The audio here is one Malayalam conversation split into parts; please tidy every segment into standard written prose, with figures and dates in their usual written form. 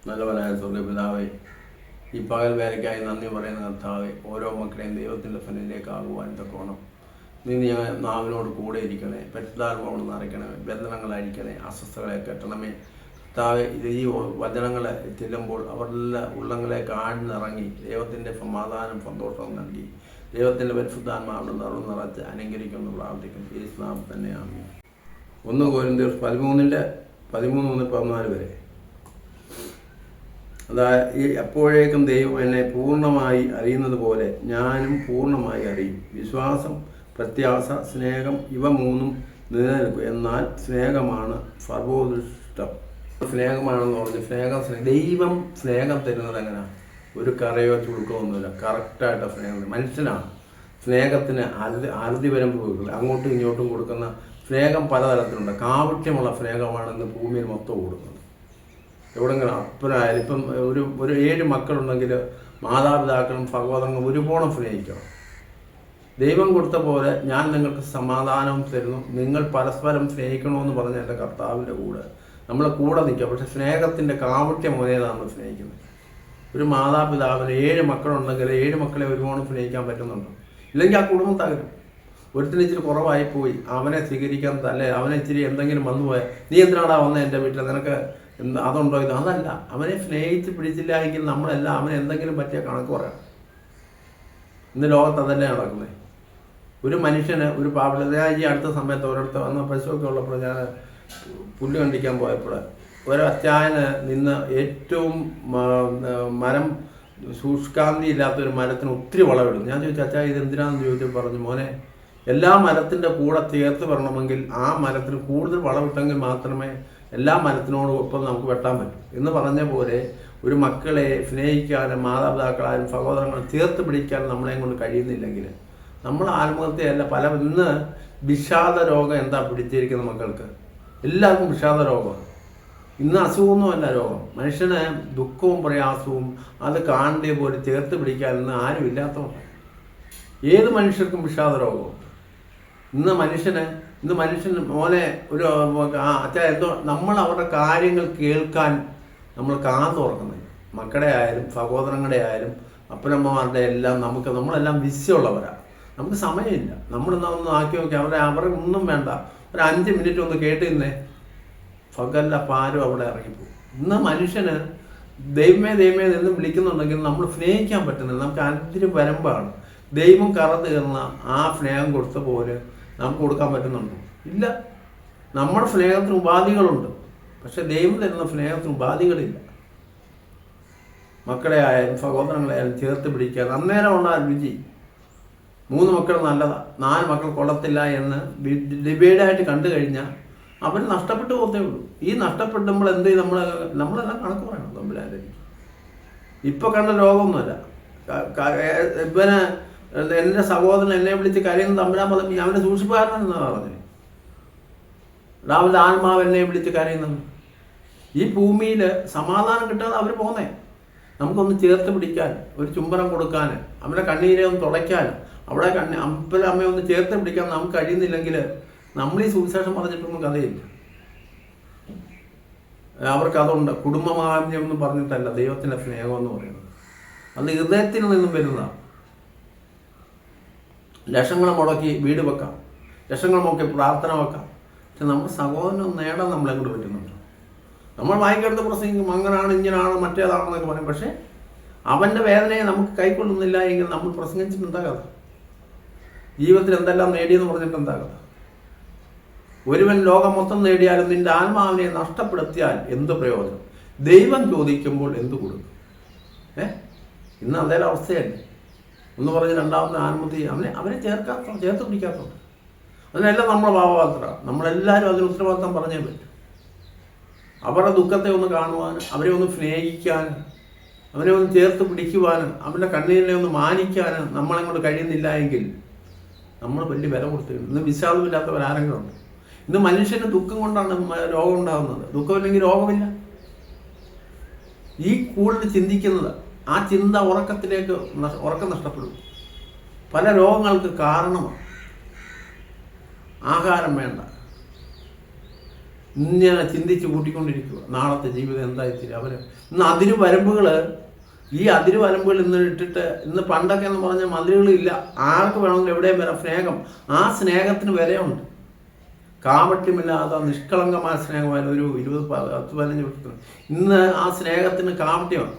നല്ലവനായ സ്വർഗ്ഗപിതാവേ, ഈ പകൽ വേലയ്ക്കായി നന്ദി പറയുന്ന കർത്താവേ, ഓരോ മക്കളെയും ദൈവത്തിൻ്റെ സന്നിധിയിലേക്കാകുവാൻ തക്കോണം നീ നാവിനോട് കൂടെ ഇരിക്കണേ, പരിശുദ്ധാത്മാവോട് നിറയ്ക്കണമേ, ബന്ധനങ്ങൾ അഴിക്കണേ, അസ്വസ്ഥകളെ കെട്ടണമേ. കർത്താവേ, ഇത് ഈ വചനങ്ങൾ ചെല്ലുമ്പോൾ അവരുടെ ഉള്ളങ്ങളേക്ക് ആഴ്ന്നിറങ്ങി ദൈവത്തിൻ്റെ സമാധാനം സന്തോഷവും നൽകി ദൈവത്തിൻ്റെ പരിശുദ്ധാത്മാവിനെ നിറച്ച് അനുഗ്രഹിക്കുമെന്ന് പ്രാർത്ഥിക്കും. ഈ സ്നാം തന്നെയാണ് 1 കൊരിന്ത്യർ 13:13-14 വരെ. അതായത് ഈ എപ്പോഴേക്കും ദൈവം എന്നെ പൂർണ്ണമായി അറിയുന്നത് പോലെ ഞാനും പൂർണ്ണമായി അറിയും. വിശ്വാസം, പ്രത്യാശ, സ്നേഹം ഇവ മൂന്നും നിലനിൽക്കും. എന്നാൽ സ്നേഹമാണ് സർവോത്കൃഷ്ടം. സ്നേഹമാണെന്ന് പറഞ്ഞ് ദൈവം സ്നേഹം തരുന്നത് എങ്ങനെയാണ്? ഒരു കറയോ ചുരുക്കമൊന്നുമില്ല, കറക്റ്റായിട്ട് സ്നേഹം. മനുഷ്യനാണ് സ്നേഹത്തിന് അറുതി വരമ്പ് കൊടുക്കുന്നത്, അങ്ങോട്ടും ഇങ്ങോട്ടും കൊടുക്കുന്ന സ്നേഹം പലതരത്തിലുണ്ട്. കാപട്യമുള്ള സ്നേഹമാണെന്ന് ഭൂമിയിൽ മൊത്തം കൊടുക്കുന്നത്. എവിടെങ്കിലും അപ്പനായാലും ഇപ്പം ഒരു 7 മക്കളുണ്ടെങ്കിൽ മാതാപിതാക്കളും സഹോദരങ്ങളും ഒരുപോലെ സ്നേഹിക്കണം. ദൈവം കൊടുത്ത പോലെ ഞാൻ നിങ്ങൾക്ക് സമാധാനം തരുന്നു, നിങ്ങൾ പരസ്പരം സ്നേഹിക്കണമെന്ന് പറഞ്ഞ എൻ്റെ കർത്താവിൻ്റെ കൂടെ നമ്മളെ കൂടെ നിൽക്കുക. പക്ഷെ സ്നേഹത്തിൻ്റെ കാപട്യം മുതലാണ് നമ്മൾ സ്നേഹിക്കുന്നത്. ഒരു മാതാപിതാവിന് 7 മക്കളുണ്ടെങ്കിൽ 7 മക്കളെ ഒരുപാട് സ്നേഹിക്കാൻ പറ്റുന്നുണ്ടോ? ഇല്ലെങ്കിൽ ആ കുടുംബം തകരും. ഒരുത്തിന് ഇച്ചിരി കുറവായിപ്പോയി, അവനെ സ്വീകരിക്കാൻ അല്ലേ, അവനെ ഇച്ചിരി എന്തെങ്കിലും വന്നുപോയാൽ നീ എന്തിനാടാ വന്നത് എൻ്റെ വീട്ടിൽ, നിനക്ക് അതുണ്ടോ ഇത്? അതല്ല, അവനെ സ്നേഹിച്ച് പിടിച്ചില്ല എങ്കിൽ നമ്മളെല്ലാം അവന് എന്തെങ്കിലും പറ്റിയ കണക്ക് പറയാം. ഇന്ന് ലോകത്ത് അതല്ലേ നടക്കുന്നത്. ഒരു മനുഷ്യന് ഒരു പാവപ്പെട്ട ഈ അടുത്ത സമയത്ത് ഒരിടത്ത് വന്ന പശുവൊക്കെ ഉള്ളപ്പോൾ ഞാൻ പുല്ല് കണ്ടിക്കാൻ പോയപ്പോൾ ഒരു അച്ചായന് നിന്ന് ഏറ്റവും മരം സൂക്ഷ്കാന്തി ഇല്ലാത്തൊരു മരത്തിന് ഒത്തിരി വളമിടും. ഞാൻ ചോദിച്ചു, അച്ചായ ഇത് എന്തിനാണെന്ന് ചോദിച്ചപ്പോൾ പറഞ്ഞു, മോനെ എല്ലാ മരത്തിൻ്റെ കൂടെ ചേർത്ത് വരണമെങ്കിൽ ആ മരത്തിന് കൂടുതൽ വളമിട്ടെങ്കിൽ മാത്രമേ എല്ലാ മരത്തിനോടും ഒപ്പം നമുക്ക് വെട്ടാൻ പറ്റും എന്ന് പറഞ്ഞ പോലെ ഒരു മക്കളെ സ്നേഹിക്കാനും മാതാപിതാക്കളായാലും സഹോദരങ്ങളെ ചേർത്ത് പിടിക്കാനും നമ്മളെയും കൊണ്ട് കഴിയുന്നില്ലെങ്കിൽ നമ്മൾ ആത്മഹത്യയല്ല. ഇന്ന് വിഷാദ രോഗം എന്താ പിടിച്ചിരിക്കുന്ന മക്കൾക്ക്? എല്ലാവർക്കും വിഷാദ രോഗമാണ്. ഇന്ന് അസുഖമൊന്നുമല്ല രോഗം. മനുഷ്യന് ദുഃഖവും പ്രയാസവും അത് കാണേണ്ട പോലെ ചേർത്ത് പിടിക്കാൻ ഇന്ന് ആരും ഇല്ലാത്തതുകൊണ്ട് ഏത് മനുഷ്യർക്കും വിഷാദ രോഗവും. ഇന്ന് മനുഷ്യൻ മോനെ ഒരു അച്ഛാ എന്തോ നമ്മൾ അവരുടെ കാര്യങ്ങൾ കേൾക്കാൻ നമ്മൾ കാതു തുറക്കുന്നില്ല. മക്കളുടെ ആയാലും സഹോദരങ്ങളുടെ ആയാലും അപ്പനമ്മമാരുടെ എല്ലാം നമ്മളെല്ലാം വിശ്വമുള്ളവരാണ്. നമുക്ക് സമയമില്ല. നമ്മളൊന്ന് ആക്കി നോക്കി അവരെ ഒന്നും വേണ്ട, ഒരു 5 മിനിറ്റ് ഒന്ന് കേട്ട് നിന്നേ, പകല്ല പാരും അവിടെ ഇറങ്ങിപ്പോകും. ഇന്ന് മനുഷ്യന് ദൈവമേ എന്ന് വിളിക്കുന്നുണ്ടെങ്കിൽ നമ്മൾ സ്നേഹിക്കാൻ പറ്റുന്നില്ല. നമുക്ക് അതിന് വരമ്പാണ്. ദൈവം കറ തീർന്ന ആ സ്നേഹം കൊടുത്ത പോലെ നമുക്ക് കൊടുക്കാൻ പറ്റുന്നുണ്ടോ? ഇല്ല. നമ്മുടെ സ്നേഹത്തിന് ഉപാധികളുണ്ട്, പക്ഷെ ദൈവം തരുന്ന സ്നേഹത്തിന് ഉപാധികളില്ല. മക്കളെ ആയാലും സഹോദരങ്ങളെ ആയാലും ചേർത്ത് പിടിക്കാൻ അന്നേരം ഉണ്ടാകും രുചി. 3 മക്കൾ നല്ലതാ, 4 മക്കൾ കൊള്ളത്തില്ല എന്ന് ഡിബേഡായിട്ട് കണ്ടു കഴിഞ്ഞാൽ അവർ നഷ്ടപ്പെട്ടു പോകത്തേ ഉള്ളൂ. ഈ നഷ്ടപ്പെടുമ്പോൾ എന്ത് ചെയ്യും? നമ്മളെല്ലാം കണക്ക് പറയണം തമ്മിലാൻ്റെ. ഇപ്പം കണ്ട രോഗമൊന്നുമല്ല. ഇവന് എൻ്റെ സഹോദരൻ എന്നെ വിളിച്ച് കരയുന്ന തമ്പുരാൻ പറഞ്ഞു, അവൻ്റെ സൂക്ഷിപ്പുകാരനെന്നാണ് പറഞ്ഞത്. അവൻ്റെ ആത്മാവ് എന്നെ വിളിച്ച് കരയുന്നത്. ഈ ഭൂമിയിൽ സമാധാനം കിട്ടാതെ അവർ പോന്നേ. നമുക്കൊന്ന് ചേർത്ത് പിടിക്കാൻ, ഒരു ചുംബനം കൊടുക്കാൻ, അവരുടെ കണ്ണീരെ ഒന്ന് തുടയ്ക്കാൻ, അവിടെ അമ്മയെ ഒന്ന് ചേർത്ത് പിടിക്കാൻ നമുക്ക് കഴിയുന്നില്ലെങ്കിൽ നമ്മൾ ഈ സുവിശേഷം പറഞ്ഞിട്ടൊന്നും കഥയില്ല. അവർക്കതുണ്ട്. കുടുംബമാന്യം എന്ന് പറഞ്ഞിട്ടല്ല ദൈവത്തിൻ്റെ സ്നേഹം എന്ന് പറയുന്നത്. അത് ഹൃദയത്തിൽ നിന്നും വരുന്നതാണ്. ലക്ഷങ്ങൾ മുടക്കി വീട് വെക്കാം, ലക്ഷങ്ങൾ മുടക്കി പ്രാർത്ഥന വെക്കാം, പക്ഷെ നമ്മൾ സഹോദരനും നേടാൻ നമ്മളെ കൊണ്ട് പറ്റുന്നുണ്ട്. നമ്മൾ വായിക്കെടുത്ത് പ്രസംഗിക്കും, അങ്ങനാണ് ഇങ്ങനാണ് മറ്റേതാണെന്നൊക്കെ പറയും. പക്ഷേ അവൻ്റെ വേദനയെ നമുക്ക് കൈക്കൊള്ളുന്നില്ല എങ്കിൽ നമ്മൾ പ്രസംഗിച്ചിട്ടുണ്ടാകാതെ ജീവിതത്തിൽ എന്തെല്ലാം നേടിയെന്ന് പറഞ്ഞിട്ട് എന്താകാതെ. ഒരുവൻ ലോകം മൊത്തം നേടിയാലും നിന്റെ ആത്മാവിനെ നഷ്ടപ്പെടുത്തിയാൽ എന്ത് പ്രയോജനം? ദൈവം ചോദിക്കുമ്പോൾ എന്ത് കൊടുക്കും? ഇന്ന് അതേ അവസ്ഥയല്ലേ. ഒന്ന് പറഞ്ഞ് രണ്ടാമത്തെ ആത്മഹത്യ അവനെ ചേർത്ത് പിടിക്കാത്തതുണ്ട്. അതിനെല്ലാം നമ്മളെ ഭാവപാത്ര. നമ്മളെല്ലാവരും അതിന് ഉത്തരവാദിത്തം പറഞ്ഞേ പറ്റും. അവരുടെ ദുഃഖത്തെ ഒന്ന് കാണുവാനും, അവരെ ഒന്ന് സ്നേഹിക്കാനും, അവനെ ഒന്ന് ചേർത്ത് പിടിക്കുവാനും, അവൻ്റെ കണ്ണീരിനെ ഒന്ന് മാനിക്കാനും നമ്മളെ കൊണ്ട് കഴിയുന്നില്ല എങ്കിൽ നമ്മൾ വലിയ വില കൊടുത്തിട്ടുണ്ട്. ഇന്ന് വിശ്വാസമില്ലാത്തവരാരെങ്കിലും ഉണ്ട്? ഇന്ന് മനുഷ്യന് ദുഃഖം കൊണ്ടാണ് രോഗം ഉണ്ടാകുന്നത്. ദുഃഖമില്ലെങ്കിൽ രോഗമില്ല. ഈ കൂടുതൽ ചിന്തിക്കുന്നത്, ആ ചിന്ത ഉറക്കം നഷ്ടപ്പെടും. പല രോഗങ്ങൾക്ക് കാരണമാണ്. ആഹാരം വേണ്ട, ഇങ്ങനെ ചിന്തിച്ച് കൂട്ടിക്കൊണ്ടിരിക്കുക നാളത്തെ ജീവിതം എന്തായിത്തീരും. അവർ ഇന്ന് അതിരുവരമ്പുകൾ, ഈ അതിരുവരമ്പുകൾ ഇന്ന് ഇട്ടിട്ട്, ഇന്ന് പണ്ടൊക്കെ എന്ന് പറഞ്ഞാൽ മതിലുകളില്ല, ആർക്ക് വേണമെങ്കിലും എവിടെയും വരാം. സ്നേഹം, ആ സ്നേഹത്തിന് വിലയുണ്ട്. കാപട്യമില്ലാത്ത നിഷ്കളങ്കമായ സ്നേഹമായ ഒരു 20-15 വർഷത്തിന് ഇന്ന് ആ സ്നേഹത്തിന് കാപട്യമാണ്.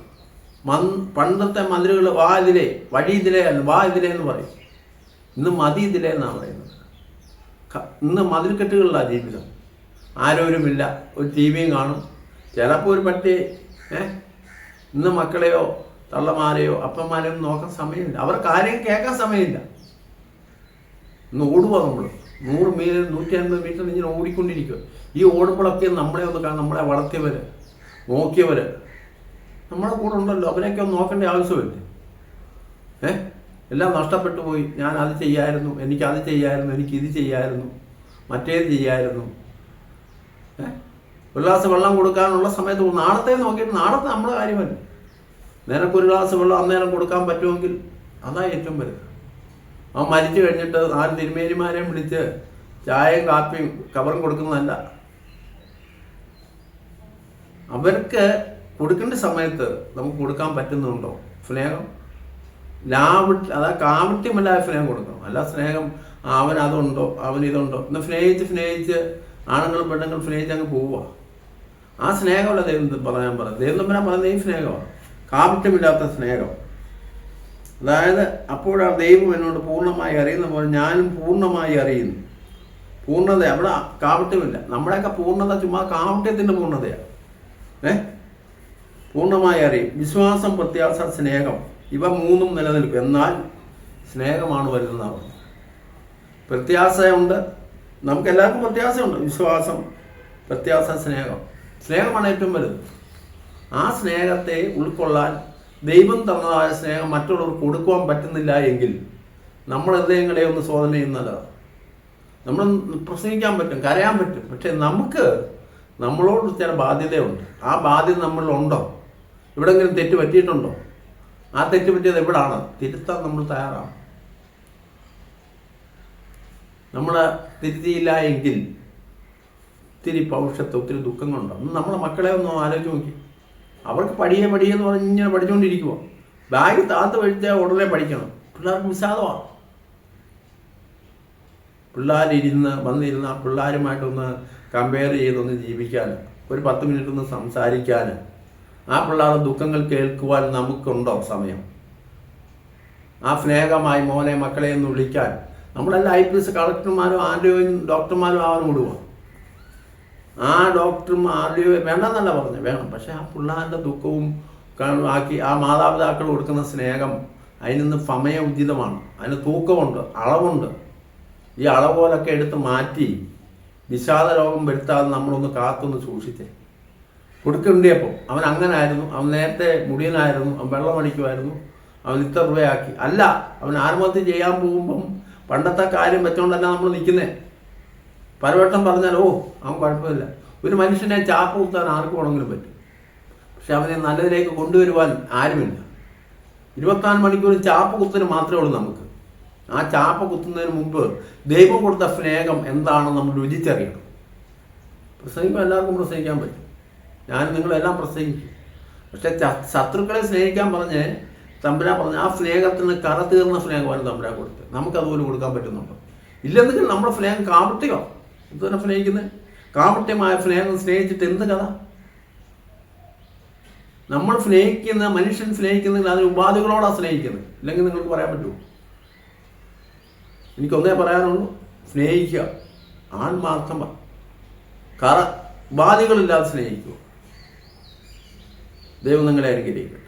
പണ്ടത്തെ മതിലുകൾ വാ ഇതിലേ, വഴി ഇതിലേ അല്ല, വാ ഇതിലേ എന്ന് പറയും. ഇന്ന് മതി ഇതിലേ എന്നാണ് പറയുന്നത്. ഇന്ന് മതിൽക്കെട്ടുകളിലാണ് ജീവിതം. ആരോരുമില്ല, ഒരു ടി വിയും കാണും, ചിലപ്പോൾ ഒരു പട്ടി. ഇന്ന് മക്കളെയോ തള്ളമാരെയോ അപ്പന്മാരെയോ നോക്കാൻ സമയമില്ല, അവർക്ക് ആരെയും കേൾക്കാൻ സമയമില്ല. ഇന്ന് ഓടുക, നമ്മൾ 100 മീറ്റർ 150 മീറ്റർ ഇങ്ങനെ ഓടിക്കൊണ്ടിരിക്കുക. ഈ ഓടുമ്പോഴൊക്കെ നമ്മളെ ഒന്ന് കാണാൻ, നമ്മളെ വളർത്തിയവർ, നോക്കിയവർ നമ്മളെ കൂടെ ഉണ്ടല്ലോ, അവരെയൊക്കെ ഒന്ന് നോക്കേണ്ട ആവശ്യമില്ലേ? എല്ലാം നഷ്ടപ്പെട്ടു പോയി. ഞാൻ അത് ചെയ്യായിരുന്നു, എനിക്കത് ചെയ്യായിരുന്നു, എനിക്കിത് ചെയ്യായിരുന്നു, മറ്റേത് ചെയ്യായിരുന്നു. ഒരു ഗ്ലാസ് വെള്ളം കൊടുക്കാനുള്ള സമയത്ത് നാളത്തെ നോക്കിയിട്ട് നാളത്തെ നമ്മുടെ കാര്യമല്ല. നിനക്കൊരു ഗ്ലാസ് വെള്ളം അന്നേരം കൊടുക്കാൻ പറ്റുമെങ്കിൽ അതാ ഏറ്റവും വലുത്. അവൻ മരിച്ചു കഴിഞ്ഞിട്ട് 4 തിരുമേനിമാരെയും വിളിച്ച് ചായയും കാപ്പിയും കവറും കൊടുക്കുന്നതല്ല. അവർക്ക് കൊടുക്കേണ്ട സമയത്ത് നമുക്ക് കൊടുക്കാൻ പറ്റുന്നുണ്ടോ സ്നേഹം? അതാ കാപട്യമല്ലാതെ സ്നേഹം കൊടുക്കണം. അല്ല സ്നേഹം അവൻ അതുണ്ടോ, അവൻ ഇതുണ്ടോ, ഇന്ന് സ്നേഹിച്ച് ആണുങ്ങളും പെണ്ണുങ്ങളും സ്നേഹിച്ച് അങ്ങ് പോവുക. ആ സ്നേഹമല്ല ദൈവം പറയാൻ പറയുന്നത്. ദൈവം തമ്പുരാൻ പറയുന്നത് ഈ സ്നേഹമാണ്, കാപട്യമില്ലാത്ത സ്നേഹം. അതായത് അപ്പോഴാണ് ദൈവം എന്നോട് പൂർണ്ണമായി അറിയുന്ന പോലെ ഞാനും പൂർണ്ണമായി അറിയുന്നു. പൂർണ്ണത, അവിടെ കാപട്യമില്ല. നമ്മുടെയൊക്കെ പൂർണ്ണത ചുമ്മാ കാപട്യത്തിൻ്റെ പൂർണ്ണതയാണ്. പൂർണ്ണമായി അറിയും. വിശ്വാസം, പ്രത്യാശ, സ്നേഹം, ഇവ 3 നിലനിൽക്കും. എന്നാൽ സ്നേഹമാണ് വരുന്നതാണ്. പ്രത്യാശയുണ്ട്, നമുക്കെല്ലാവർക്കും പ്രത്യാശയുണ്ട്. വിശ്വാസം, പ്രത്യാശ, സ്നേഹം. സ്നേഹമാണ് ഏറ്റവും വലുത്. ആ സ്നേഹത്തെ ഉൾക്കൊള്ളാൻ ദൈവം തന്നതായ സ്നേഹം മറ്റുള്ളവർക്ക് കൊടുക്കുവാൻ പറ്റുന്നില്ല എങ്കിൽ നമ്മൾ ഹൃദയങ്ങളെ ഒന്ന് ശോധന ചെയ്യുന്നതാണ്. നമ്മൾ പ്രസംഗിക്കാൻ പറ്റും, കരയാൻ പറ്റും, പക്ഷെ നമുക്ക് നമ്മളോട് ചില ബാധ്യതയുണ്ട്. ആ ബാധ്യത നമ്മളിലുണ്ടോ? എവിടെയെങ്കിലും തെറ്റ് പറ്റിയിട്ടുണ്ടോ? ആ തെറ്റ് പറ്റിയത് എവിടാണ്? തിരുത്താൻ നമ്മൾ തയ്യാറാണ്. നമ്മൾ തിരുത്തിയില്ല എങ്കിൽ ഒത്തിരി പൗരുഷത്വം, ഒത്തിരി ദുഃഖങ്ങളുണ്ടാവും. നമ്മളെ മക്കളെ ഒന്ന് ആലോചിച്ച് നോക്കി. അവർക്ക് പഠിയെന്ന് പറഞ്ഞ് ഇങ്ങനെ പഠിച്ചുകൊണ്ടിരിക്കുക. ബാഗ് താത്ത് കഴിച്ചാൽ ഉടനെ പഠിക്കണം. പിള്ളേർക്ക് വിഷാദമാണ്. വന്നിരുന്ന് ആ പിള്ളേരുമായിട്ടൊന്ന് കമ്പയർ ചെയ്തൊന്ന് ജീവിക്കാൻ, ഒരു 10 മിനിറ്റ് ഒന്ന് സംസാരിക്കാൻ, ആ പിള്ളേരുടെ ദുഃഖങ്ങൾ കേൾക്കുവാൻ നമുക്കുണ്ടോ സമയം? ആ സ്നേഹമായി മോനെ മക്കളെ ഒന്ന് വിളിക്കാൻ നമ്മളെല്ലാം IPS കളക്ടർമാരും ആർഡിഒയും ഡോക്ടർമാരും ആവാൻ വിടുക. ആ ഡോക്ടറും ആർഡിഒ വേണ്ടെന്നല്ല പറഞ്ഞു, വേണം. പക്ഷെ ആ പിള്ളേരുടെ ദുഃഖവും ആക്കി ആ മാതാപിതാക്കൾ കൊടുക്കുന്ന സ്നേഹം അതിന് സമയോചിതമാണ്, അതിന് തൂക്കമുണ്ട്, അളവുണ്ട്. ഈ അളവുകളൊക്കെ എടുത്ത് മാറ്റി വിഷാദ രോഗം വരുത്താതെ നമ്മളൊന്ന് കാത്തൊന്ന് സൂക്ഷിച്ചേ. കൊടുക്കണ്ടപ്പോൾ അവൻ അങ്ങനെ ആയിരുന്നു, അവൻ നേരത്തെ മുടിയനായിരുന്നു, അവൻ വെള്ളം അടിക്കുമായിരുന്നു, അവൻ ഇത്ര രൂപയാക്കി. അല്ല, അവൻ ആത്മഹത്യ ചെയ്യാൻ പോകുമ്പം പണ്ടത്തെ കാര്യം വെച്ചോണ്ടല്ല നമ്മൾ നിൽക്കുന്നേ. പലവട്ടം പറഞ്ഞാൽ അവൻ കുഴപ്പമില്ല. ഒരു മനുഷ്യനെ ചാപ്പ് കുത്താൻ ആർക്ക് വേണമെങ്കിലും പറ്റും, പക്ഷെ അവനെ നല്ലതിലേക്ക് കൊണ്ടുവരുവാൻ ആരുമില്ല. 24 മണിക്കൂറും ചാപ്പ് കുത്തിന് മാത്രമേ ഉള്ളൂ നമുക്ക്. ആ ചാപ്പ കുത്തുന്നതിന് മുമ്പ് ദൈവം കൊടുത്ത സ്നേഹം എന്താണെന്ന് നമ്മൾ രുചിച്ചറിയണം. പ്രസംഗിക്കുമ്പോൾ എല്ലാവർക്കും പ്രസംഗിക്കാൻ പറ്റും, ഞാൻ നിങ്ങളെല്ലാം പ്രസംഗിക്കും. പക്ഷെ ശത്രുക്കളെ സ്നേഹിക്കാൻ പറഞ്ഞ് തമ്പുരാൻ പറഞ്ഞ ആ സ്നേഹത്തിന് കറ തീർന്ന സ്നേഹമാണ് തമ്പുരാൻ കൊടുത്തത്. നമുക്കതുപോലെ കൊടുക്കാൻ പറ്റുന്നുണ്ടോ? ഇല്ലെന്നെങ്കിൽ നമ്മുടെ സ്നേഹം കാപട്യമോ? എന്തുതന്നെ സ്നേഹിക്കുന്നത്? കാപട്യമായ സ്നേഹം സ്നേഹിച്ചിട്ട് എന്ത് കഥ? നമ്മൾ സ്നേഹിക്കുന്ന മനുഷ്യൻ സ്നേഹിക്കുന്നെങ്കിൽ അതിന് ഉപാധികളോടാണ് സ്നേഹിക്കുന്നത്. ഇല്ലെങ്കിൽ നിങ്ങൾക്ക് പറയാൻ പറ്റുമോ? എനിക്കൊന്നേ പറയാനുള്ളൂ, സ്നേഹിക്കുക, ആത്മാർത്ഥം, ഉപാധികളില്ലാതെ സ്നേഹിക്കുക. ദൈവം നിങ്ങളെ അനുഗ്രഹിക്കും.